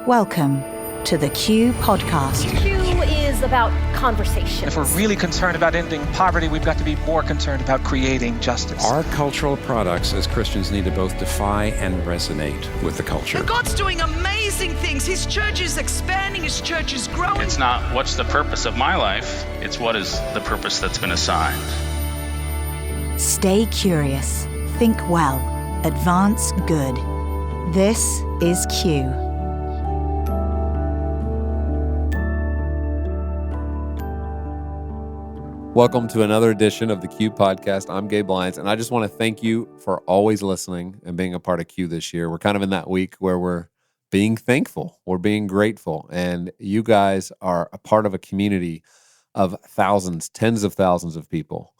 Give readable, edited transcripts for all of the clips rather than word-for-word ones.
Welcome to the Q Podcast. Q is about conversation. If we're really concerned about ending poverty, we've got to be more concerned about creating justice. Our cultural products as Christians need to both defy and resonate with the culture. And God's doing amazing things. His church is expanding. His church is growing. It's not what's the purpose of my life. It's what is the purpose that's been assigned. Stay curious. Think well. Advance good. This is Q. Welcome to another edition of the Q Podcast. I'm Gabe Lyons, and I just want to thank you for always listening and being a part of Q this year. We're kind of in that week where we're being thankful, we're being grateful, and you guys are a part of a community of thousands, tens of thousands of people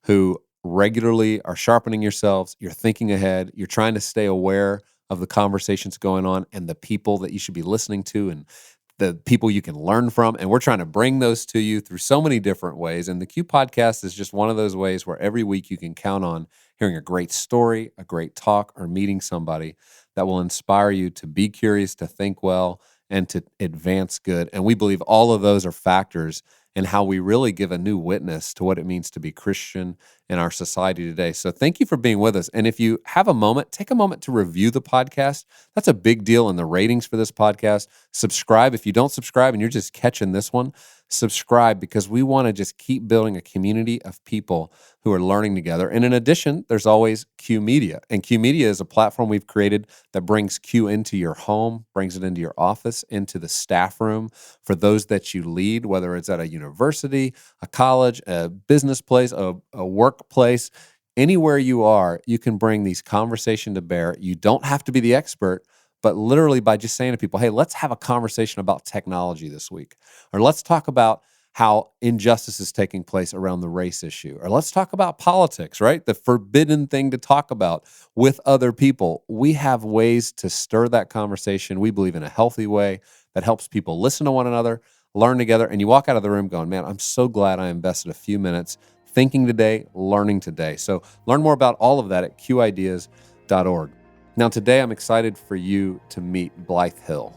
who regularly are sharpening yourselves. You're thinking ahead. You're trying to stay aware of the conversations going on and the people that you should be listening to and the people you can learn from. And we're trying to bring those to you through so many different ways. And the Q Podcast is just one of those ways where every week you can count on hearing a great story, a great talk, or meeting somebody that will inspire you to be curious, to think well, and to advance good. And we believe all of those are factors in how we really give a new witness to what it means to be Christian in our society today. So thank you for being with us. And if you have a moment, take a moment to review the podcast. That's a big deal in the ratings for this podcast. Subscribe. If you don't subscribe and you're just catching this one, subscribe, because we want to just keep building a community of people who are learning together. And in addition, there's always Q Media. And Q Media is a platform we've created that brings Q into your home, brings it into your office, into the staff room for those that you lead, whether it's at a university, a college, a business place, a workplace. Anywhere you are, you can bring these conversations to bear. You don't have to be the expert, but literally by just saying to people, hey, let's have a conversation about technology this week. Or let's talk about how injustice is taking place around the race issue. Or let's talk about politics, right? The forbidden thing to talk about with other people. We have ways to stir that conversation, we believe, in a healthy way that helps people listen to one another, learn together, and you walk out of the room going, man, I'm so glad I invested a few minutes thinking today, learning today. So learn more about all of that at qideas.org. Now, today I'm excited for you to meet Blythe Hill.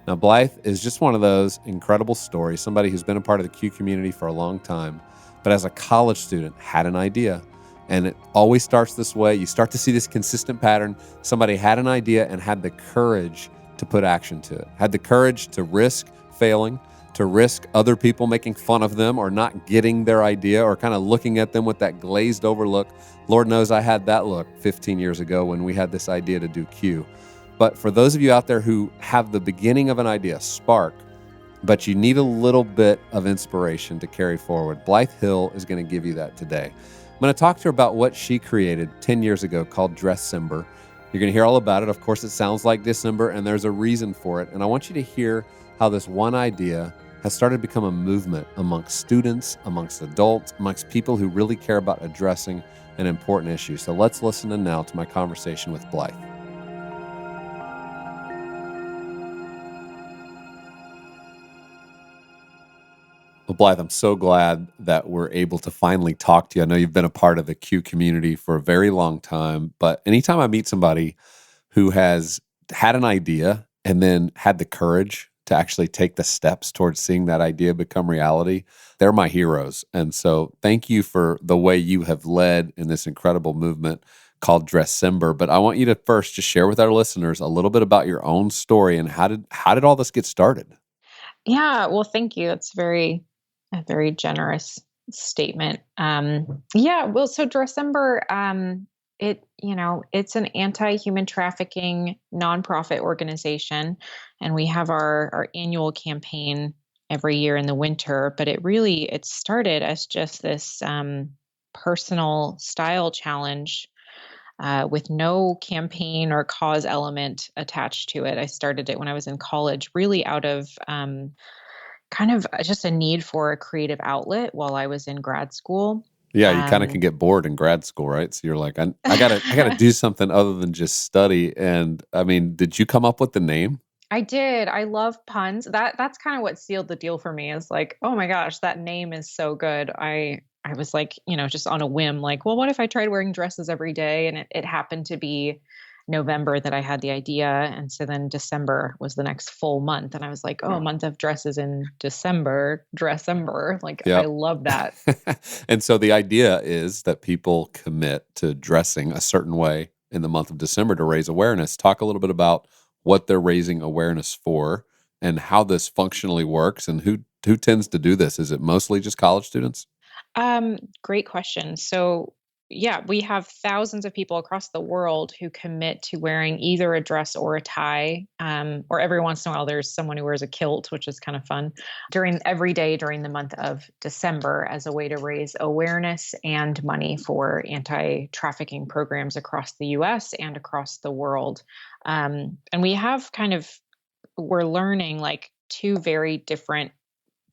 Now, Blythe is just one of those incredible stories, somebody who's been a part of the Q community for a long time, but as a college student had an idea. And it always starts this way. You start to see this consistent pattern. Somebody had an idea and had the courage to put action to it, had the courage to risk failing, to risk other people making fun of them or not getting their idea or kind of looking at them with that glazed over look. Lord knows I had that look 15 years ago when we had this idea to do Q. But for those of you out there who have the beginning of an idea, spark, but you need a little bit of inspiration to carry forward, Blythe Hill is going to give you that today. I'm going to talk to her about what she created 10 years ago called Dressember. You're going to hear all about it. Of course, it sounds like December, and there's a reason for it. And I want you to hear how this one idea has started to become a movement amongst students, amongst adults, amongst people who really care about addressing an important issue. So let's listen in now to my conversation with Blythe. Well, Blythe, I'm so glad that we're able to finally talk to you. I know you've been a part of the Q community for a very long time, but anytime I meet somebody who has had an idea and then had the courage to actually take the steps towards seeing that idea become reality, they're my heroes. And so thank you for the way you have led in this incredible movement called Dressember. But I want you to first just share with our listeners a little bit about your own story and how did all this get started? Yeah, well, thank you. It's a very generous statement. So Dressember, it's an anti-human trafficking nonprofit organization, and we have our annual campaign every year in the winter. But it started as just this personal style challenge with no campaign or cause element attached to it. I started it when I was in college, really out of kind of just a need for a creative outlet while I was in grad school. Yeah, you kind of can get bored in grad school, right? So you're like, I gotta do something other than just study. And I mean, did you come up with the name? I did. I love puns. That's kind of what sealed the deal for me. Is like, oh my gosh, that name is so good. I was like, just on a whim, like, well, what if I tried wearing dresses every day? And it happened to be November that I had the idea. And so then December was the next full month. And I was like, oh, month of dresses in December, Dressember. Like, I Yep. love that. And so the idea is that people commit to dressing a certain way in the month of December to raise awareness. Talk a little bit about what they're raising awareness for and how this functionally works and who tends to do this. Is it mostly just college students? Great question. So, yeah, we have thousands of people across the world who commit to wearing either a dress or a tie, or every once in a while there's someone who wears a kilt, which is kind of fun, during every day during the month of December as a way to raise awareness and money for anti-trafficking programs across the U.S. and across the world. And we have we're learning like two very different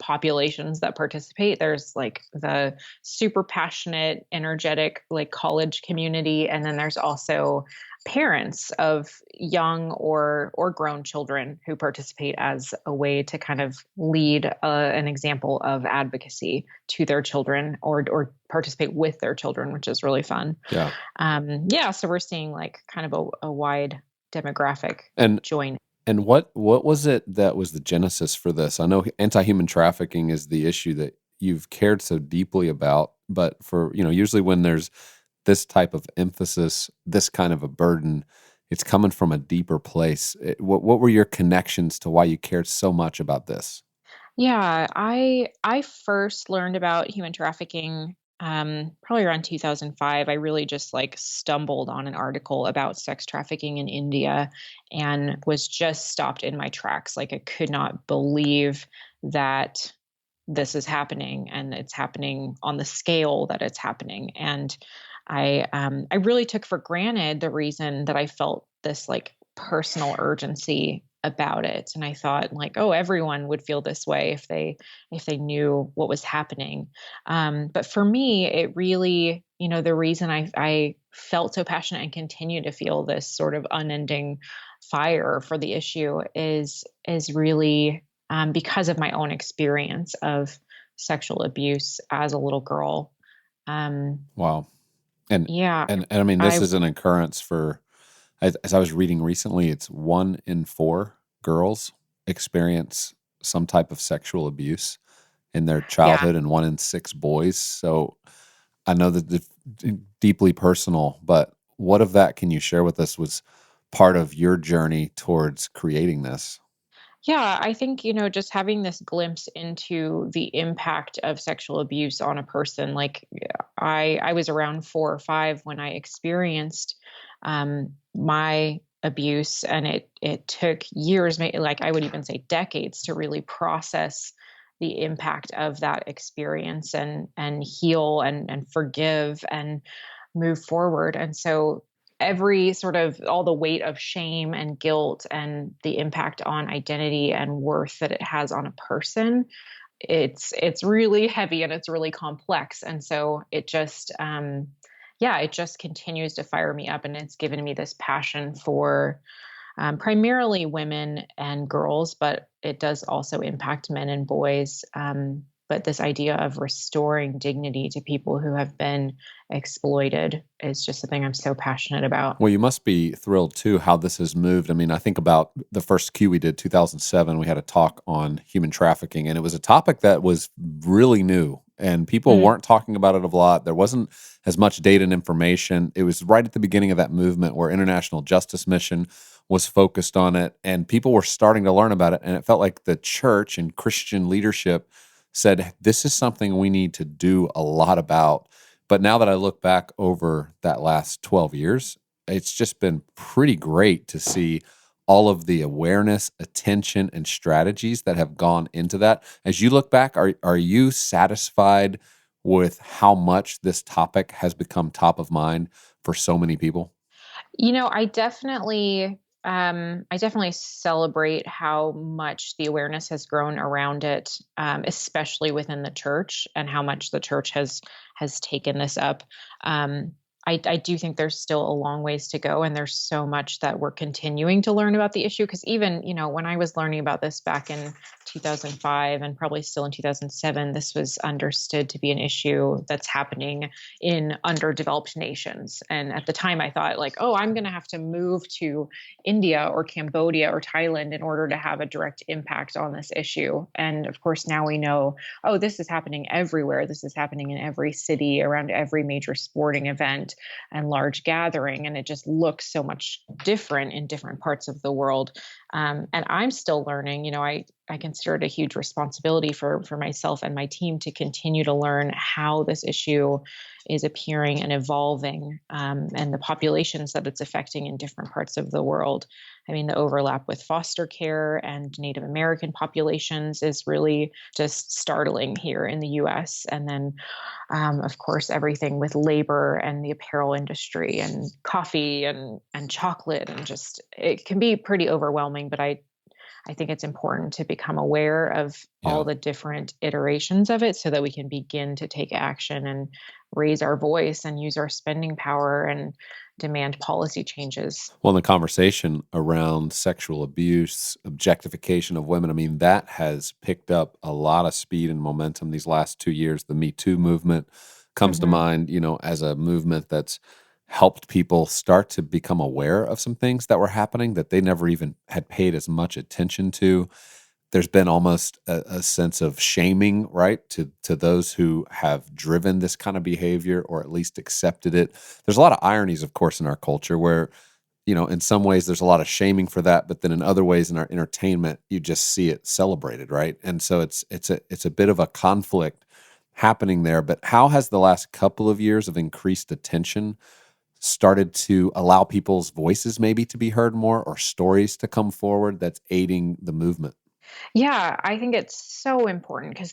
populations that participate. There's like the super passionate, energetic, like college community. And then there's also parents of young or grown children who participate as a way to kind of lead an example of advocacy to their children or participate with their children, which is really fun. Yeah. So we're seeing like kind of a wide demographic join. And what was it that was the genesis for this? I know anti-human trafficking is the issue that you've cared so deeply about, but for, usually when there's this type of emphasis, this kind of a burden, it's coming from a deeper place. What were your connections to why you cared so much about this? Yeah, I first learned about human trafficking probably around 2005. I really just like stumbled on an article about sex trafficking in India and was just stopped in my tracks. Like I could not believe that this is happening and it's happening on the scale that it's happening. And I really took for granted the reason that I felt this like personal urgency about it. And I thought like, oh, everyone would feel this way if they knew what was happening. But for me, it really, the reason I felt so passionate and continue to feel this sort of unending fire for the issue is really because of my own experience of sexual abuse as a little girl. Wow. And yeah, and I mean, this is an occurrence for, as I was reading recently, it's 1 in 4 girls experience some type of sexual abuse in their childhood, and 1 in 6 boys. So I know that it's deeply personal, but what of that can you share with us was part of your journey towards creating this? Yeah, I think, just having this glimpse into the impact of sexual abuse on a person. Like I was around 4 or 5 when I experienced my abuse, and it took years, like I would even say decades, to really process the impact of that experience and heal and forgive and move forward. And so every sort of all the weight of shame and guilt and the impact on identity and worth that it has on a person, it's really heavy and it's really complex. And so it just it just continues to fire me up, and it's given me this passion for primarily women and girls, but it does also impact men and boys. But this idea of restoring dignity to people who have been exploited is just something I'm so passionate about. Well, you must be thrilled too how this has moved. I mean, I think about the first Q we did, 2007. We had a talk on human trafficking, and it was a topic that was really new, and people weren't talking about it a lot. There wasn't as much data and information. It was right at the beginning of that movement where International Justice Mission was focused on it, and people were starting to learn about it. And it felt like the church and Christian leadership said, this is something we need to do a lot about. But now that I look back over that last 12 years, it's just been pretty great to see all of the awareness, attention, and strategies that have gone into that. As you look back, are you satisfied with how much this topic has become top of mind for so many people? I definitely celebrate how much the awareness has grown around it, especially within the church, and how much the church has taken this up. I do think there's still a long ways to go, and there's so much that we're continuing to learn about the issue. Because even, when I was learning about this back in 2005 and probably still in 2007, this was understood to be an issue that's happening in underdeveloped nations. And at the time, I thought like, oh, I'm going to have to move to India or Cambodia or Thailand in order to have a direct impact on this issue. And of course, now we know, oh, this is happening everywhere. This is happening in every city, around every major sporting event and large gathering, and it just looks so much different in different parts of the world. And I'm still learning. I consider it a huge responsibility for myself and my team to continue to learn how this issue is appearing and evolving, and the populations that it's affecting in different parts of the world. I mean, the overlap with foster care and Native American populations is really just startling here in the US. And then, of course, everything with labor and the apparel industry and coffee and chocolate, and just it can be pretty overwhelming. But I think it's important to become aware of all the different iterations of it so that we can begin to take action and raise our voice and use our spending power and demand policy changes. Well, the conversation around sexual abuse, objectification of women, I mean, that has picked up a lot of speed and momentum these last 2 years. The Me Too movement comes to mind, as a movement that's helped people start to become aware of some things that were happening that they never even had paid as much attention to. There's been almost a sense of shaming, right, to those who have driven this kind of behavior or at least accepted it. There's a lot of ironies, of course, in our culture where, in some ways there's a lot of shaming for that, but then in other ways in our entertainment, you just see it celebrated, right? And so it's a bit of a conflict happening there. But how has the last couple of years of increased attention started to allow people's voices maybe to be heard more, or stories to come forward that's aiding the movement? Yeah, I think it's so important because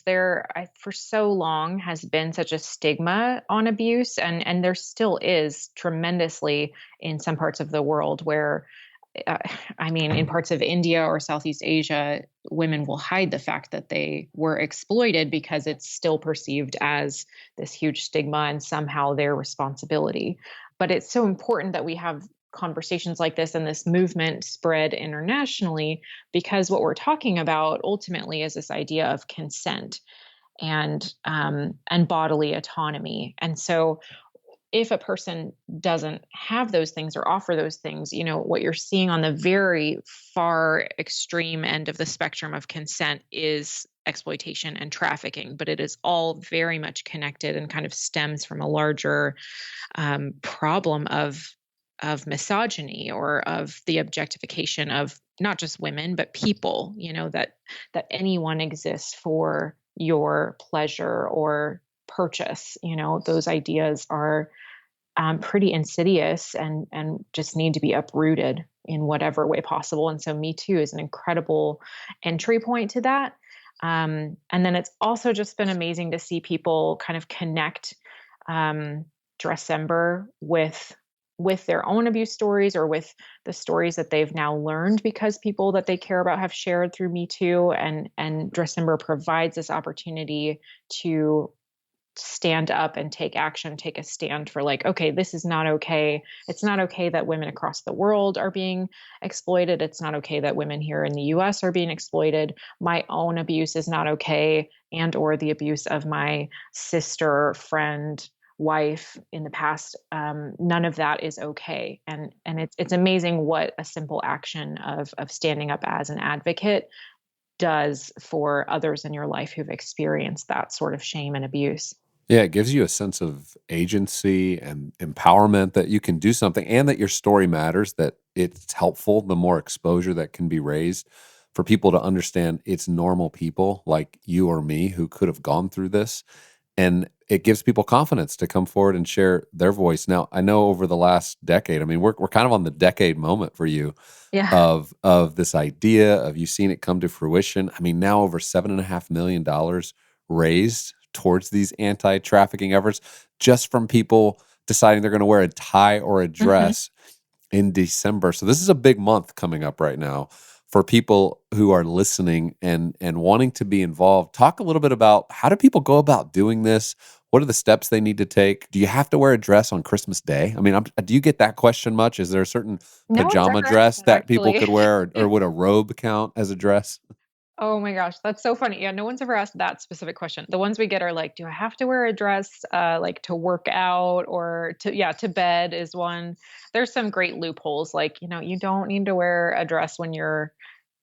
for so long has been such a stigma on abuse, and there still is tremendously in some parts of the world where, in parts of India or Southeast Asia, women will hide the fact that they were exploited because it's still perceived as this huge stigma and somehow their responsibility. But it's so important that we have conversations like this and this movement spread internationally, because what we're talking about ultimately is this idea of consent and bodily autonomy. And so if a person doesn't have those things or offer those things, what you're seeing on the very far extreme end of the spectrum of consent is exploitation and trafficking, but it is all very much connected and kind of stems from a larger problem of misogyny, or of the objectification of not just women, but people, that anyone exists for your pleasure or purchase. Those ideas are pretty insidious and just need to be uprooted in whatever way possible. And so Me Too is an incredible entry point to that. And then it's also just been amazing to see people kind of connect Dressember with their own abuse stories, or with the stories that they've now learned because people that they care about have shared through Me Too. And Dressember provides this opportunity to stand up and take action, take a stand for like, okay, this is not okay. It's not okay that women across the world are being exploited. It's not okay that women here in the US are being exploited. My own abuse is not okay, and or the abuse of my sister, friend, wife in the past, none of that is okay. And it's amazing what a simple action of standing up as an advocate does for others in your life who've experienced that sort of shame and abuse. Yeah, it gives you a sense of agency and empowerment that you can do something, and that your story matters, that it's helpful, the more exposure that can be raised for people to understand it's normal people like you or me who could have gone through this. And it gives people confidence to come forward and share their voice. Now, I know over the last decade, I mean, we're kind of on the decade moment for you of this idea, of you seeing it come to fruition. I mean, now over $7.5 million raised towards these anti-trafficking efforts, just from people deciding they're going to wear a tie or a dress in December. So this is a big month coming up right now for people who are listening and wanting to be involved. Talk a little bit about, how do people go about doing this? What are the steps they need to take? Do you have to wear a dress on Christmas Day? I mean, do you get that question much? Is there a certain No one's pajama ever dress asked that, that people actually. could wear, or would a robe count as a dress? Oh my gosh, that's so funny. Yeah, no one's ever asked that specific question. The ones we get are like, do I have to wear a dress like to work out or to bed is one. There's some great loopholes like, you don't need to wear a dress when you're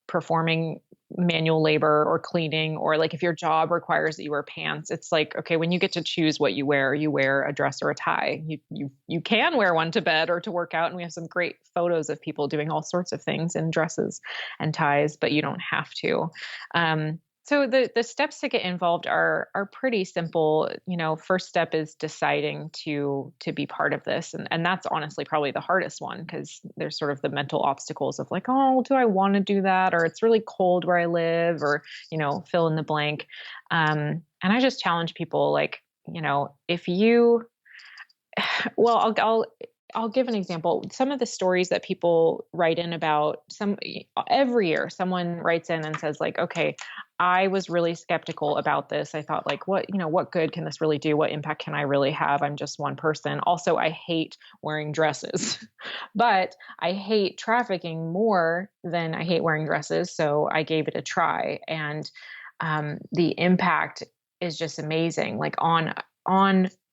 performing manual labor or cleaning, or like if your job requires that you wear pants. It's like, okay, when you get to choose what you wear a dress or a tie. You can wear one to bed or to work out, and we have some great photos of people doing all sorts of things in dresses and ties, but you don't have to. So the steps to get involved are pretty simple. First step is deciding to be part of this, and that's honestly probably the hardest one, because there's sort of the mental obstacles of like, oh, do I want to do that, or it's really cold where I live, or fill in the blank. And I just challenge people, like, if you, well, I'll give an example. Some of the stories that people write in about, every year someone writes in and says like, okay, I was really skeptical about this. I thought like, what good can this really do? What impact can I really have? I'm just one person. Also, I hate wearing dresses, but I hate trafficking more than I hate wearing dresses. So I gave it a try. And the impact is just amazing, like on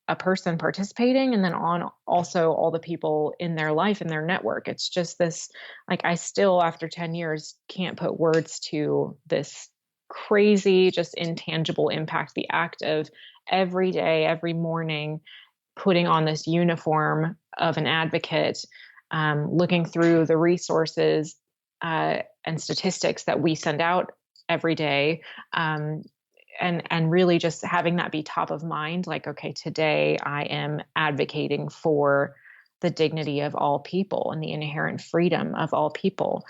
a person participating, and then on also all the people in their life and their network. It's just this, like, I still, after 10 years, can't put words to this crazy, just intangible impact. The act of every day, every morning, putting on this uniform of an advocate, looking through the resources and statistics that we send out every day, and really just having that be top of mind. Like, okay, today I am advocating for the dignity of all people and the inherent freedom of all people.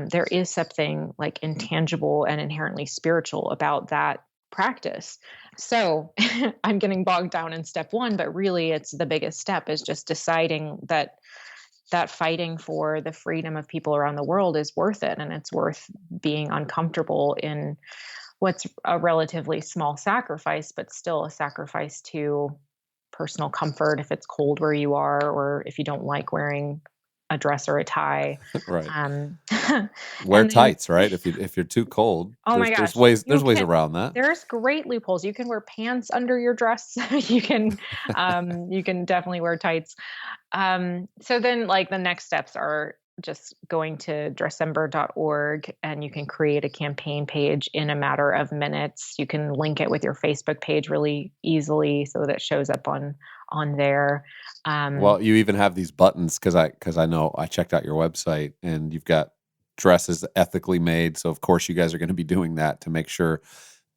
There is something like intangible and inherently spiritual about that practice. So I'm getting bogged down in step one, but really it's the biggest step, is just deciding that fighting for the freedom of people around the world is worth it. And it's worth being uncomfortable in what's a relatively small sacrifice, but still a sacrifice to personal comfort if it's cold where you are, or if you don't like wearing a dress or a tie. Right. Wear Wear tights, right? If you're too cold, oh my there's gosh, ways around that. There's great loopholes. You can wear pants under your dress. you can definitely wear tights. So then, like, the next steps are just going to Dressember.org, and you can create a campaign page in a matter of minutes. You can link it with your Facebook page really easily so that it shows up on there. Well, you even have these buttons, because I know I checked out your website, and you've got dresses ethically made. So of course you guys are going to be doing that to make sure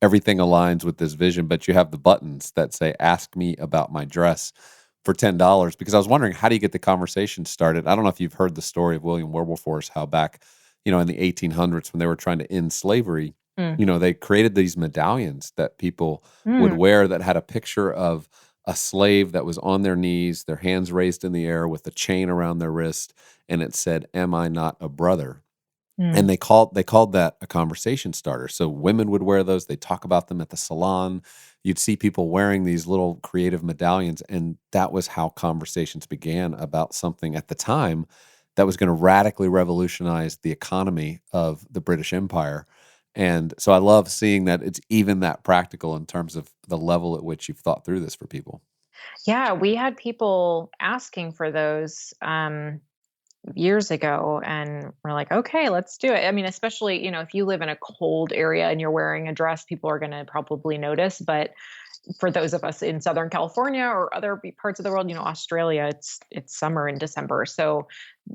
everything aligns with this vision. But you have the buttons that say "Ask me about my dress" for $10, because I was wondering, how do you get the conversation started? I don't know if you've heard the story of William Wilberforce, how back, in the 1800s, when they were trying to end slavery, they created these medallions that people would wear that had a picture of a slave that was on their knees, their hands raised in the air with a chain around their wrist, and it said, "Am I not a brother?" And they called that a conversation starter. So women would wear those. They talk about them at the salon. You'd see people wearing these little creative medallions, and that was how conversations began about something at the time that was going to radically revolutionize the economy of the British Empire. And so I love seeing that it's even that practical in terms of the level at which you've thought through this for people. Yeah, we had people asking for those years ago, and we're like, okay, let's do it. I mean, especially, if you live in a cold area and you're wearing a dress, people are going to probably notice. But for those of us in Southern California or other parts of the world, Australia, it's summer in December. So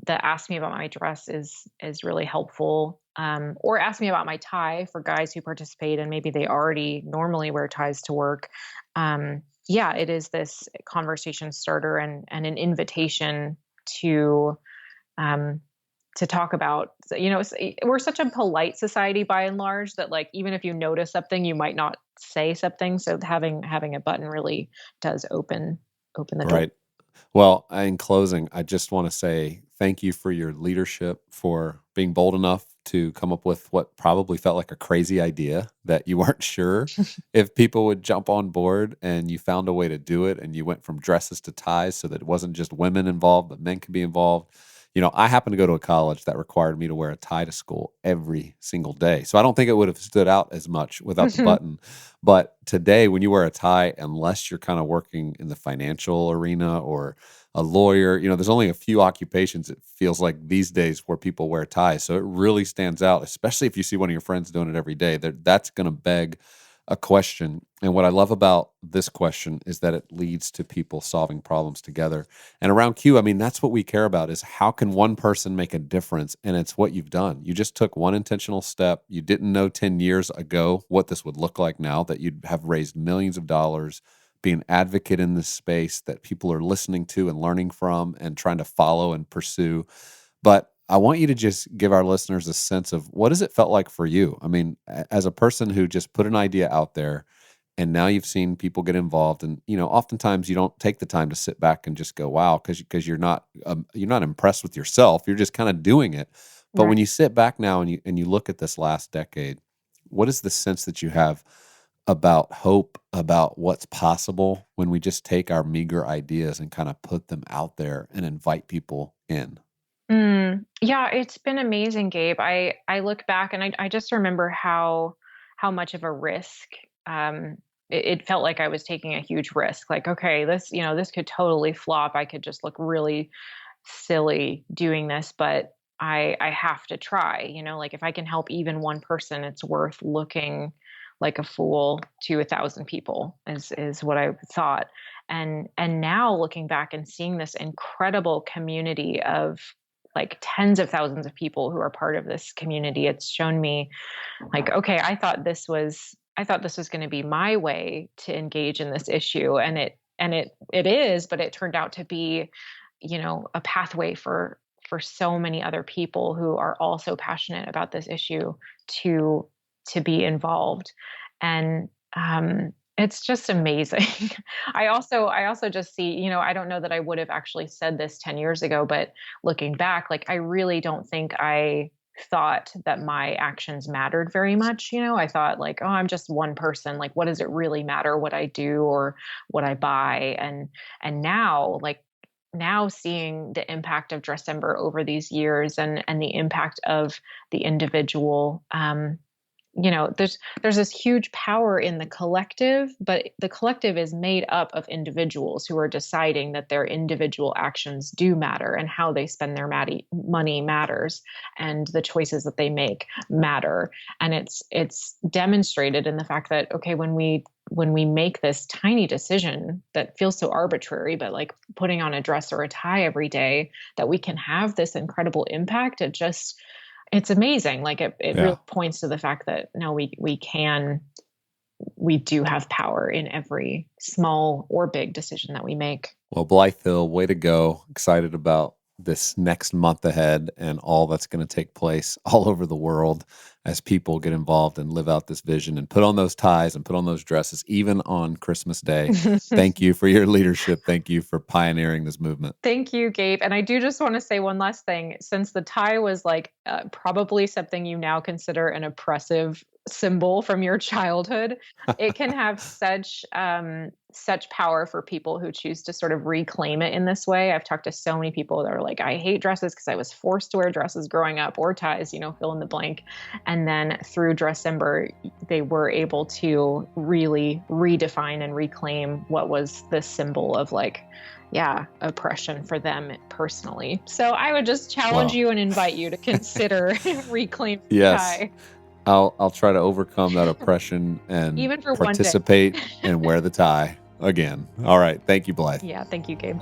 the "Ask me about my dress" is really helpful. Or "Ask me about my tie" for guys who participate and maybe they already normally wear ties to work. Yeah, it is this conversation starter and an invitation to talk about, we're such a polite society by and large that, like, even if you notice something, you might not say something. So having a button really does open the door. Right. Well, in closing, I just want to say thank you for your leadership, for being bold enough to come up with what probably felt like a crazy idea that you weren't sure if people would jump on board, and you found a way to do it, and you went from dresses to ties so that it wasn't just women involved, but men could be involved. I happen to go to a college that required me to wear a tie to school every single day. So I don't think it would have stood out as much without the button. But today, when you wear a tie, unless you're kind of working in the financial arena or a lawyer, there's only a few occupations, it feels like these days, where people wear ties. So it really stands out, especially if you see one of your friends doing it every day. That's going to beg a question. And what I love about this question is that it leads to people solving problems together. And around Q, that's what we care about, is how can one person make a difference? And it's what you've done. You just took one intentional step. You didn't know 10 years ago what this would look like now, that you'd have raised millions of dollars, be an advocate in this space that people are listening to and learning from and trying to follow and pursue. But I want you to just give our listeners a sense of what has it felt like for you? As a person who just put an idea out there, and now you've seen people get involved, and oftentimes you don't take the time to sit back and just go, wow, because you're not impressed with yourself. You're just kind of doing it. But when you sit back now and you look at this last decade, what is the sense that you have about hope, about what's possible when we just take our meager ideas and kind of put them out there and invite people in? Yeah, it's been amazing, Gabe. I look back and I just remember how much of a risk it felt like I was taking a huge risk. Like, okay, this could totally flop. I could just look really silly doing this, but I have to try. Like if I can help even one person, it's worth looking like a fool to 1,000 people is what I thought. And now looking back and seeing this incredible community of like tens of thousands of people who are part of this community, it's shown me like, okay, I thought this was going to be my way to engage in this issue. And it is, but it turned out to be, a pathway for so many other people who are also passionate about this issue to be involved. And, it's just amazing. I also just see, I don't know that I would have actually said this 10 years ago, but looking back, like, I really don't think I thought that my actions mattered very much. I thought like, oh, I'm just one person. Like, what does it really matter what I do or what I buy? And now, now seeing the impact of Dressember over these years and the impact of the individual, there's this huge power in the collective, but the collective is made up of individuals who are deciding that their individual actions do matter and how they spend their money matters and the choices that they make matter. And it's demonstrated in the fact that, okay, when we make this tiny decision that feels so arbitrary, but like putting on a dress or a tie every day, that we can have this incredible impact. It's amazing. Like it really points to the fact that no, we do have power in every small or big decision that we make. Well, Blythe Hill, way to go. Excited about this next month ahead and all that's going to take place all over the world as people get involved and live out this vision and put on those ties and put on those dresses, even on Christmas Day. Thank you for your leadership. Thank you for pioneering this movement. Thank you, Gabe. And I do just want to say one last thing. Since the tie was like probably something you now consider an oppressive symbol from your childhood, it can have such power for people who choose to sort of reclaim it in this way. I've talked to so many people that are like, I hate dresses because I was forced to wear dresses growing up, or ties, fill in the blank. And then through Dressember, they were able to really redefine and reclaim what was the symbol of oppression for them personally. So I would just challenge you and invite you to consider reclaiming the tie. I'll try to overcome that oppression and even for participate and wear the tie again. All right. Thank you, Blythe. Yeah. Thank you, Gabe.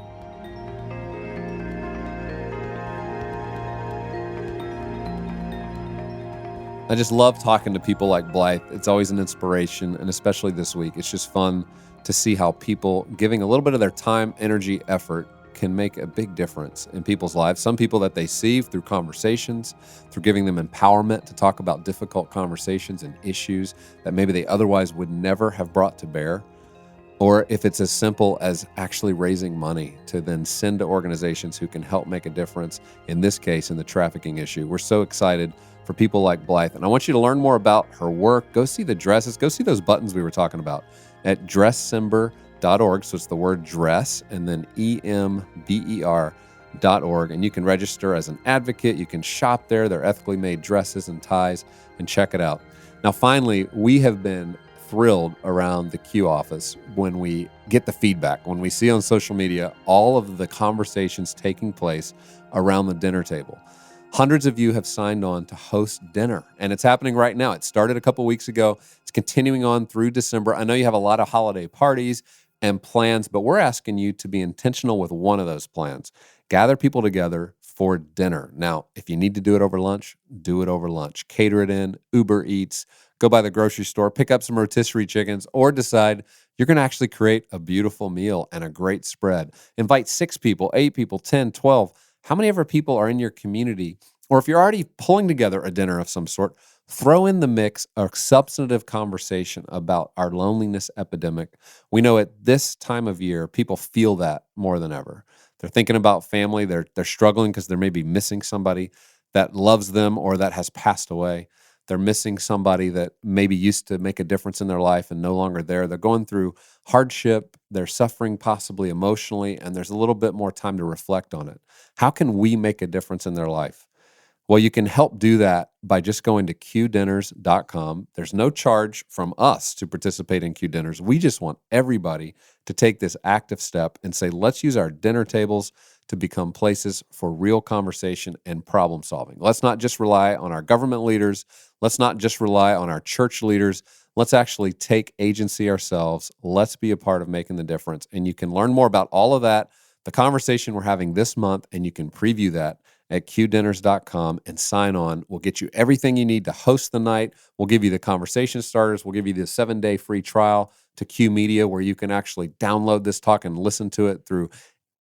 I just love talking to people like Blythe. It's always an inspiration, and especially this week. It's just fun to see how people giving a little bit of their time, energy, effort can make a big difference in people's lives. Some people that they see through conversations, through giving them empowerment to talk about difficult conversations and issues that maybe they otherwise would never have brought to bear. or if it's as simple as actually raising money to then send to organizations who can help make a difference, in this case, in the trafficking issue. We're so excited for people like Blythe. And I want you to learn more about her work. Go see the dresses. Go see those buttons we were talking about at Dressember.org. So it's the word dress and then EMBER.org. And you can register as an advocate. You can shop there. They're ethically made dresses and ties, and check it out. Now, finally, we have been thrilled around the Q office when we get the feedback, when we see on social media all of the conversations taking place around the dinner table. Hundreds of you have signed on to host dinner, and it's happening right now. It started a couple weeks ago. It's continuing on through December. I know you have a lot of holiday parties and plans, but we're asking you to be intentional with one of those plans. Gather people together for dinner. Now, if you need to do it over lunch, do it over lunch. Cater it in, Uber Eats, go by the grocery store, pick up some rotisserie chickens, or decide you're going to actually create a beautiful meal and a great spread. Invite 6 people, 8 people, 10, 12. How many ever people are in your community? Or if you're already pulling together a dinner of some sort, throw in the mix a substantive conversation about our loneliness epidemic. We know at this time of year, people feel that more than ever. They're thinking about family. They're struggling because they're maybe missing somebody that loves them or that has passed away. They're missing somebody that maybe used to make a difference in their life and no longer there. They're going through hardship. They're suffering possibly emotionally, and there's a little bit more time to reflect on it. How can we make a difference in their life? Well, you can help do that by just going to qdinners.com. There's no charge from us to participate in Q Dinners. We just want everybody to take this active step and say, let's use our dinner tables to become places for real conversation and problem solving. Let's not just rely on our government leaders. Let's not just rely on our church leaders. Let's actually take agency ourselves. Let's be a part of making the difference. And you can learn more about all of that, the conversation we're having this month, and you can preview that at qdinners.com and sign on. We'll get you everything you need to host the night. We'll give you the conversation starters. We'll give you the 7-day free trial to Q Media, where you can actually download this talk and listen to it through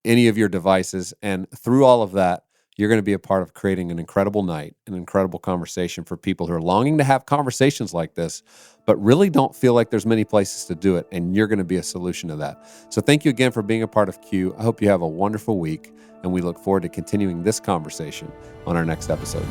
any of your devices. And through all of that, you're going to be a part of creating an incredible night, an incredible conversation for people who are longing to have conversations like this, but really don't feel like there's many places to do it. And you're going to be a solution to that. So thank you again for being a part of Q. I hope you have a wonderful week, and we look forward to continuing this conversation on our next episode.